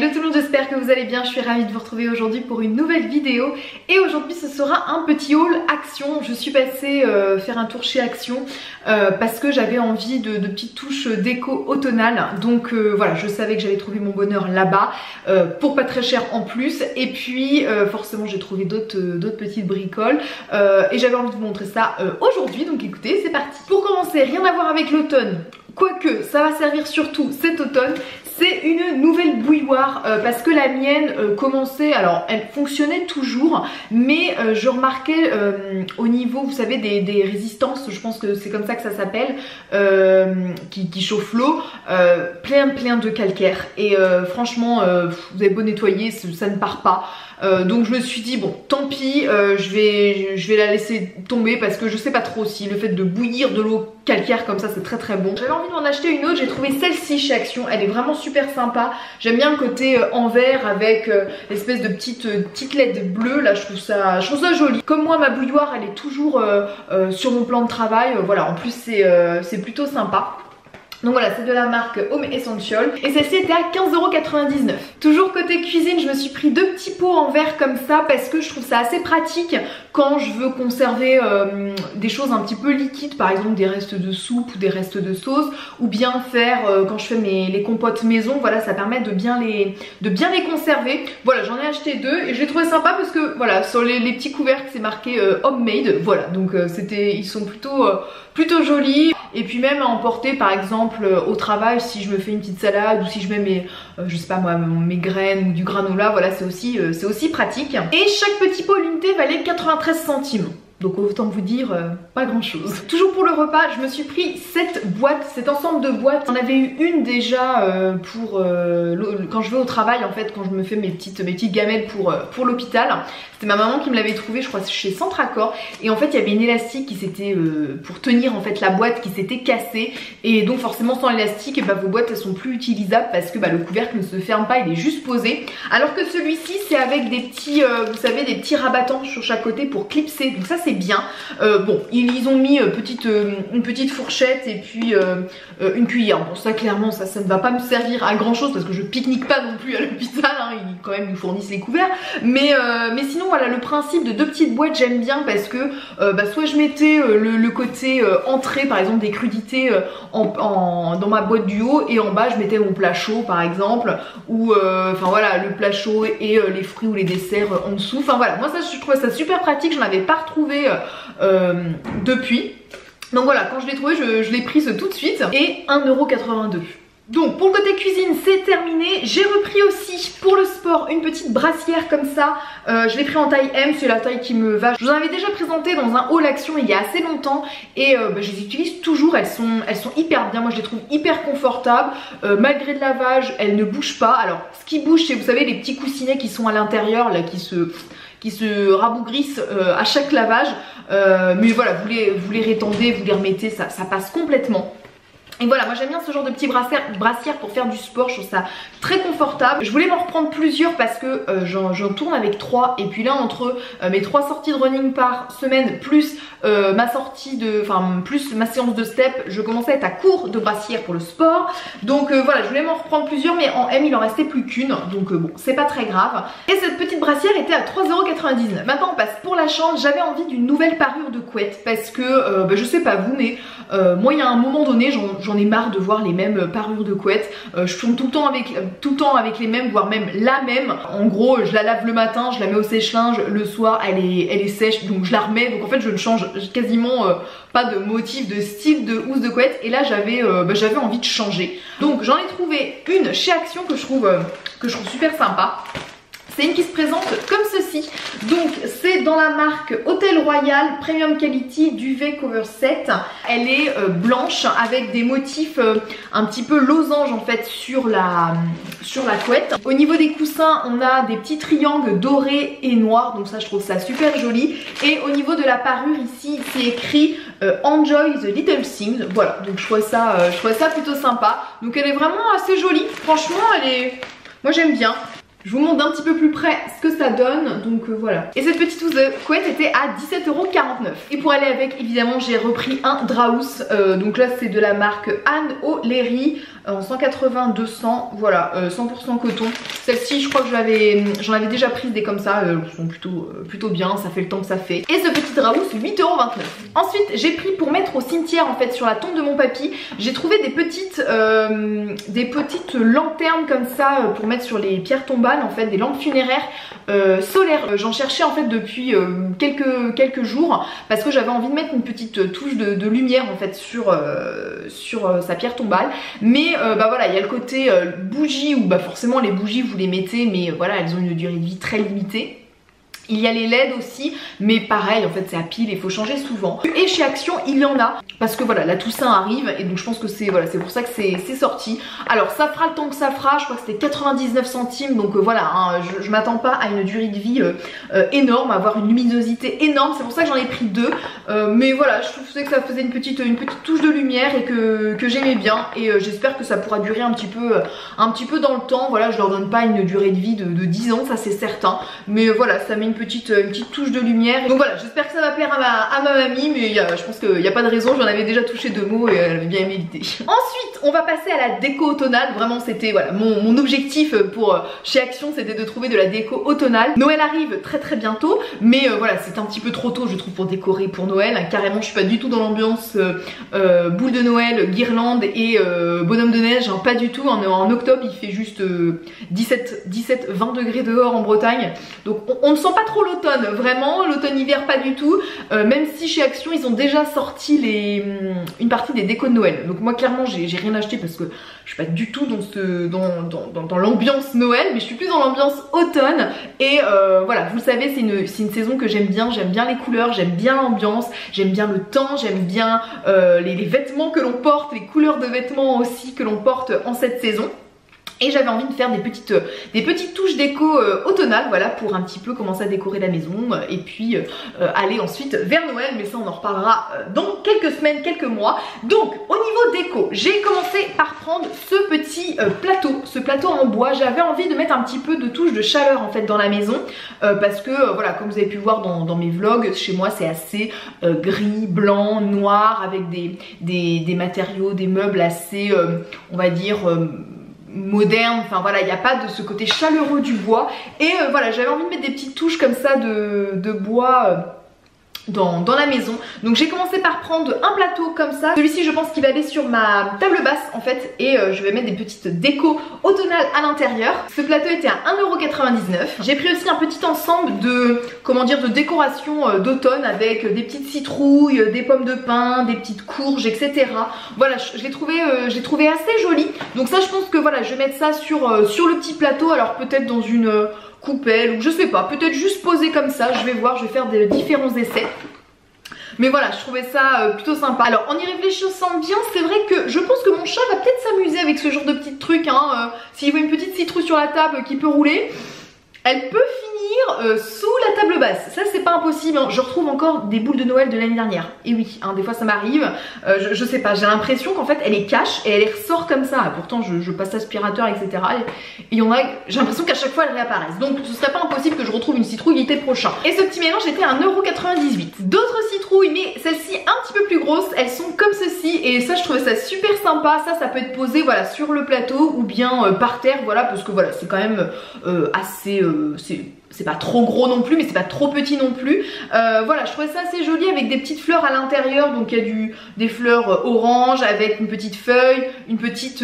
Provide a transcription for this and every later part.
Hello tout le monde, j'espère que vous allez bien, je suis ravie de vous retrouver aujourd'hui pour une nouvelle vidéo. Et aujourd'hui ce sera un petit haul Action. Je suis passée faire un tour chez Action parce que j'avais envie de petites touches déco automnales. Donc voilà, je savais que j'allais trouver mon bonheur là-bas pour pas très cher en plus. Et puis forcément j'ai trouvé d'autres petites bricoles et j'avais envie de vous montrer ça aujourd'hui. Donc écoutez, c'est parti. Pour commencer, rien à voir avec l'automne. Quoique, ça va servir surtout cet automne, c'est une nouvelle bouilloire parce que la mienne commençait, alors elle fonctionnait toujours, mais je remarquais au niveau, vous savez, des résistances, je pense que c'est comme ça que ça s'appelle, qui chauffe l'eau, plein de calcaire. Et franchement, vous avez beau nettoyer, ça ne part pas. Donc je me suis dit bon tant pis, je vais la laisser tomber parce que je sais pas trop si le fait de bouillir de l'eau calcaire comme ça c'est très bon. J'avais envie d'en acheter une autre, j'ai trouvé celle-ci chez Action, elle est vraiment super sympa. J'aime bien le côté en verre avec l'espèce de petite LED bleue là, je trouve ça joli. Comme moi ma bouilloire elle est toujours sur mon plan de travail, voilà, en plus c'est plutôt sympa. Donc voilà, c'est de la marque Home Essential et celle-ci était à 15,99 €. Toujours côté cuisine, je me suis pris deux petits pots en verre comme ça parce que je trouve ça assez pratique quand je veux conserver des choses un petit peu liquides, par exemple des restes de soupe ou des restes de sauce, ou bien faire quand je fais les compotes maison, voilà, ça permet de bien les conserver. Voilà, j'en ai acheté deux et je l'ai trouvé sympa parce que voilà, sur les petits couvercles c'est marqué homemade, voilà, donc ils sont plutôt jolis. Et puis même à emporter par exemple au travail si je me fais une petite salade ou si je mets je sais pas moi, mes graines ou du granola, voilà, c'est aussi pratique. Et chaque petit pot l'unité valait 93 centimes. Donc autant vous dire pas grand chose. Toujours pour le repas, je me suis pris cet ensemble de boîtes. J'en avais eu une déjà pour quand je vais au travail en fait, quand je me fais mes petites gamelles pour l'hôpital. C'était ma maman qui me l'avait trouvé, je crois chez Centracor. Et en fait il y avait une élastique qui s'était pour tenir en fait la boîte qui s'était cassée. Et donc forcément sans l'élastique, bah, vos boîtes elles sont plus utilisables parce que bah, le couvercle ne se ferme pas, il est juste posé. Alors que celui-ci c'est avec des petits, vous savez, des petits rabattants sur chaque côté pour clipser. Donc ça c'est bien. Bon, ils ont mis une petite fourchette et puis une cuillère. Bon, ça clairement ça ne va pas me servir à grand chose parce que je pique-nique pas non plus à l'hôpital, hein. Ils quand même nous fournissent les couverts. Mais sinon voilà, le principe de deux petites boîtes j'aime bien parce que bah, soit je mettais le côté entrée par exemple des crudités dans ma boîte du haut et en bas je mettais mon plat chaud par exemple, ou enfin voilà, le plat chaud et les fruits ou les desserts en dessous. Enfin voilà, moi ça je trouvais ça super pratique, je n'en avais pas retrouvé depuis. Donc voilà, quand je l'ai trouvé je l'ai prise tout de suite et 1,82 €. Donc pour le côté cuisine c'est terminé. J'ai repris aussi pour le sport une petite brassière comme ça, je l'ai pris en taille M, c'est la taille qui me va. Je vous en avais déjà présenté dans un haul Action il y a assez longtemps et bah, je les utilise toujours, elles sont hyper bien, moi je les trouve hyper confortables, malgré le lavage elles ne bougent pas. Alors ce qui bouge c'est, vous savez, les petits coussinets qui sont à l'intérieur là, qui se rabougrissent à chaque lavage, mais voilà, vous les rétendez, vous les remettez, ça passe complètement. Et voilà, moi j'aime bien ce genre de petits brassières pour faire du sport, je trouve ça très confortable. Je voulais m'en reprendre plusieurs parce que j'en tourne avec 3 et puis là entre mes 3 sorties de running par semaine plus ma séance de step, je commençais à être à court de brassières pour le sport. Donc voilà, je voulais m'en reprendre plusieurs mais en M il en restait plus qu'une, donc bon, c'est pas très grave. Et cette petite brassière était à 3,99 €. Maintenant on passe pour la chambre, j'avais envie d'une nouvelle parure de couette parce que bah, je sais pas vous mais moi il y a un moment donné j'en ai marre de voir les mêmes parures de couette. Je tourne tout le temps avec les mêmes, voire même la même. En gros, je la lave le matin, je la mets au sèche-linge, le soir elle est sèche, donc je la remets. Donc en fait je ne change quasiment pas de motif, de style de housse de couette. Et là j'avais envie de changer. Donc j'en ai trouvé une chez Action que je trouve super sympa. C'est une qui se présente comme ceci. Donc c'est dans la marque Hôtel Royal Premium Quality Duvet Cover Set. Elle est blanche avec des motifs un petit peu losange en fait sur la couette. Au niveau des coussins on a des petits triangles dorés et noirs, donc ça je trouve ça super joli. Et au niveau de la parure ici c'est écrit Enjoy the Little Things. Voilà, donc je trouvais ça plutôt sympa. Donc elle est vraiment assez jolie, franchement moi j'aime bien. Je vous montre d'un petit peu plus près ce que ça donne, donc voilà. Et cette petite housse de couette était à 17,49 €. Et pour aller avec, évidemment, j'ai repris un Draus. Donc là, c'est de la marque Anne O'Leary en 180-200, voilà, 100% coton. Celle-ci, je crois que j'en avais déjà pris des comme ça, elles sont plutôt bien, ça fait le temps que ça fait. Et ce petit Draus, 8,29 €. Ensuite, j'ai pris pour mettre au cimetière, en fait, sur la tombe de mon papy, j'ai trouvé des petites lanternes comme ça pour mettre sur les pierres tombales, en fait, des lampes funéraires solaires. J'en cherchais en fait depuis quelques jours parce que j'avais envie de mettre une petite touche de lumière en fait sur sa pierre tombale. Mais bah voilà, il y a le côté bougie où bah forcément les bougies vous les mettez, mais voilà, elles ont une durée de vie très limitée. Il y a les LED aussi, mais pareil, en fait c'est à pile, il faut changer souvent. Et chez Action, il y en a, parce que voilà, la Toussaint arrive, et donc je pense que c'est voilà, c'est pour ça que c'est sorti. Alors ça fera le temps que ça fera, je crois que c'était 99 centimes, donc voilà, hein, je m'attends pas à une durée de vie énorme, à avoir une luminosité énorme, c'est pour ça que j'en ai pris deux. Mais voilà, je trouvais que ça faisait une petite touche de lumière et que j'aimais bien, et j'espère que ça pourra durer un petit peu dans le temps. Voilà, je leur donne pas une durée de vie de 10 ans, ça c'est certain, mais voilà, ça met une petite touche de lumière. Donc voilà, j'espère que ça va plaire à ma mamie, mais je pense qu'il n'y a pas de raison, j'en avais déjà touché 2 mots et elle avait bien aimé l'idée. Ensuite, on va passer à la déco automnale. Vraiment, c'était voilà, mon objectif pour chez Action, c'était de trouver de la déco automnale. Noël arrive très bientôt, mais voilà, c'est un petit peu trop tôt, je trouve, pour décorer pour Noël. Carrément, je suis pas du tout dans l'ambiance boule de Noël, guirlande et bonhomme de neige, hein, pas du tout. En octobre, il fait juste 17-20 degrés dehors en Bretagne, donc on ne sent pas trop l'automne, vraiment, l'automne-hiver pas du tout, même si chez Action ils ont déjà sorti une partie des décos de Noël. Donc moi clairement j'ai rien acheté parce que je suis pas du tout dans l'ambiance Noël, mais je suis plus dans l'ambiance automne. Et voilà, vous le savez, c'est une saison que j'aime bien les couleurs, j'aime bien l'ambiance, j'aime bien le temps, j'aime bien les vêtements que l'on porte, les couleurs de vêtements aussi que l'on porte en cette saison. Et j'avais envie de faire des petites touches déco automnales, voilà, pour un petit peu commencer à décorer la maison et puis aller ensuite vers Noël, mais ça on en reparlera dans quelques semaines, quelques mois. Donc au niveau déco, j'ai commencé par prendre ce petit plateau en bois. J'avais envie de mettre un petit peu de touche de chaleur en fait dans la maison parce que voilà, comme vous avez pu voir dans mes vlogs, chez moi c'est assez gris, blanc, noir, avec des matériaux, des meubles assez on va dire moderne, enfin voilà, il n'y a pas de ce côté chaleureux du bois. Et voilà, j'avais envie de mettre des petites touches comme ça de bois dans la maison. Donc j'ai commencé par prendre un plateau comme ça. Celui-ci je pense qu'il va aller sur ma table basse en fait, et je vais mettre des petites décos automnales à l'intérieur. Ce plateau était à 1,99 €. J'ai pris aussi un petit ensemble de, comment dire, de décoration d'automne avec des petites citrouilles, des pommes de pin, des petites courges, etc. Voilà, je l'ai trouvé assez joli. Donc ça, je pense que voilà, je vais mettre ça sur le petit plateau. Alors peut-être dans une coupelle ou je sais pas, peut-être juste posé comme ça, je vais voir, je vais faire des différents essais. Mais voilà, je trouvais ça plutôt sympa. Alors en y réfléchissant bien, c'est vrai que je pense que mon chat va peut-être s'amuser avec ce genre de petits trucs, hein. S'il voit une petite citrouille sur la table qui peut rouler, elle peut finir sous la table basse. Ça c'est pas impossible, hein. Je retrouve encore des boules de Noël de l'année dernière. Et oui, hein, des fois ça m'arrive. Je sais pas, j'ai l'impression qu'en fait elle les cache et elle les ressort comme ça. Pourtant je passe l'aspirateur, etc. Et il y en a, j'ai l'impression qu'à chaque fois elles réapparaissent. Donc ce serait pas impossible que je retrouve une citrouille l'été prochain. Et ce petit mélange était à 1,98 €. D'autres citrouilles, mais celles-ci un petit peu plus grosses, elles sont comme ceci. Et ça je trouvais ça super sympa. Ça peut être posé voilà sur le plateau ou bien par terre, voilà, parce que voilà, c'est quand même assez c'est pas trop gros non plus, mais c'est pas trop petit non plus. Voilà, je trouvais ça assez joli avec des petites fleurs à l'intérieur. Donc il y a des fleurs orange avec une petite feuille, une petite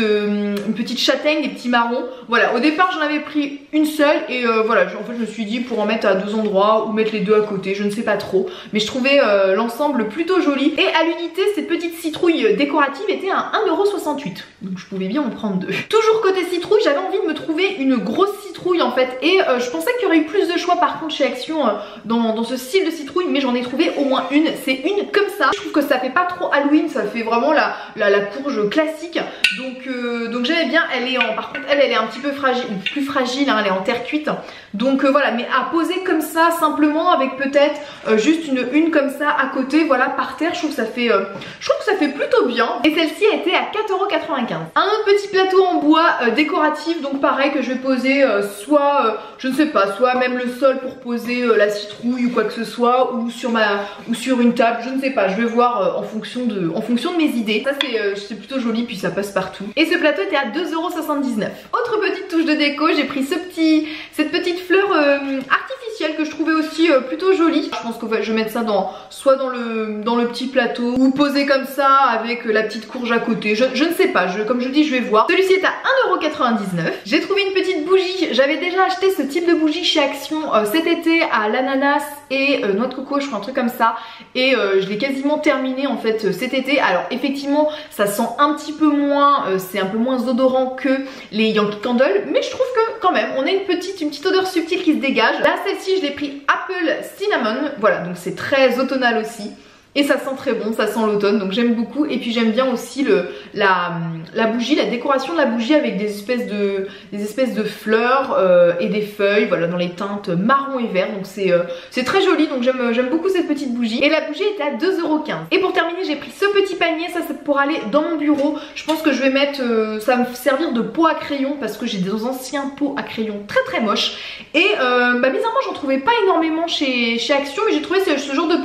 châtaigne, des petits marrons. Voilà, au départ j'en avais pris une seule et voilà, en fait je me suis dit pour en mettre à 2 endroits ou mettre les deux à côté, je ne sais pas trop. Mais je trouvais l'ensemble plutôt joli. Et à l'unité, cette petite citrouille décorative était à 1,68 €. Donc je pouvais bien en prendre deux. Toujours côté citrouille, j'avais envie de me trouver une grosse citrouille en fait. Et je pensais qu'il y aurait eu plus de choix par contre chez Action dans ce style de citrouille, mais j'en ai trouvé au moins une. C'est une comme ça. Je trouve que ça fait pas trop Halloween, ça fait vraiment la courge classique. Donc j'aimais bien. Elle est par contre elle est un petit peu fragile, plus fragile, hein, elle est en terre cuite. Donc voilà, mais à poser comme ça simplement avec peut-être juste une comme ça à côté, voilà, par terre, je trouve que ça fait plutôt bien. Et celle-ci a été à 4,95 €. Un autre petit plateau en bois décoratif, donc pareil, que je vais poser soit je ne sais pas, soit même le sol pour poser la citrouille ou quoi que ce soit, ou sur une table, je ne sais pas, je vais voir en fonction de mes idées. Ça c'est plutôt joli, puis ça passe partout. Et ce plateau était à 2,79 €. Autre petite touche de déco, j'ai pris cette petite fleur artificielle que je trouvais aussi plutôt jolie. Je pense que je vais mettre ça soit dans le petit plateau, ou poser comme ça avec la petite courge à côté. Je ne sais pas, comme je dis, je vais voir. Celui-ci est à 1,99 €. J'ai trouvé une petite bougie. J'avais déjà acheté ce type de bougie chez Action cet été à l'ananas et noix de coco, je crois, un truc comme ça. Et je l'ai quasiment terminé en fait cet été. Alors effectivement, ça sent un petit peu moins, c'est un peu moins odorant que les Yankee Candle, mais je trouve que quand même, on a une petite odeur subtile qui se dégage. Là, celle-ci, je l'ai pris Apple Cinnamon. Voilà, donc c'est très automnal aussi. Et ça sent très bon, ça sent l'automne, donc j'aime beaucoup. Et puis j'aime bien aussi la bougie, la décoration de la bougie avec des espèces de fleurs et des feuilles, voilà, dans les teintes marron et vert. Donc c'est très joli, donc j'aime beaucoup cette petite bougie. Et la bougie était à 2,15 €. Et pour terminer, j'ai pris ce petit panier, ça c'est pour aller dans mon bureau. Je pense que je vais mettre, ça va me servir de pot à crayon parce que j'ai des anciens pots à crayon très moches. Et bizarrement, j'en trouvais pas énormément chez Action, mais j'ai trouvé ce genre de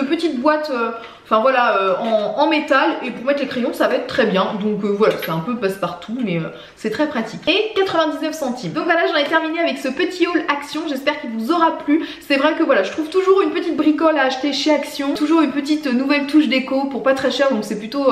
petites boîtes. Enfin voilà, en métal, et pour mettre les crayons ça va être très bien. Donc voilà, c'est un peu passe-partout, mais c'est très pratique. Et 99 centimes. Donc voilà, j'en ai terminé avec ce petit haul Action. J'espère qu'il vous aura plu. C'est vrai que voilà, je trouve toujours une petite bricole à acheter chez Action, toujours une petite nouvelle touche déco pour pas très cher, donc c'est plutôt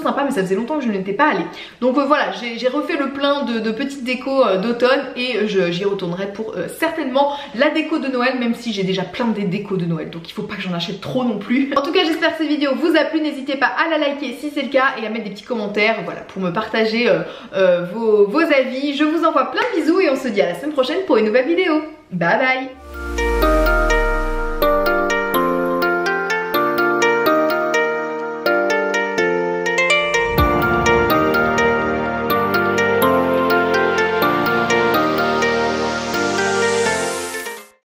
sympa. Mais ça faisait longtemps que je n'étais pas allée. Donc voilà, j'ai refait le plein de petites décos d'automne, et j'y retournerai pour certainement la déco de Noël, même si j'ai déjà plein des décos de Noël, donc il faut pas que j'en achète trop non plus. En tout cas, j'espère que cette vidéo vous a plu. N'hésitez pas à la liker si c'est le cas et à mettre des petits commentaires, voilà, pour me partager vos avis. Je vous envoie plein de bisous et on se dit à la semaine prochaine pour une nouvelle vidéo. Bye bye.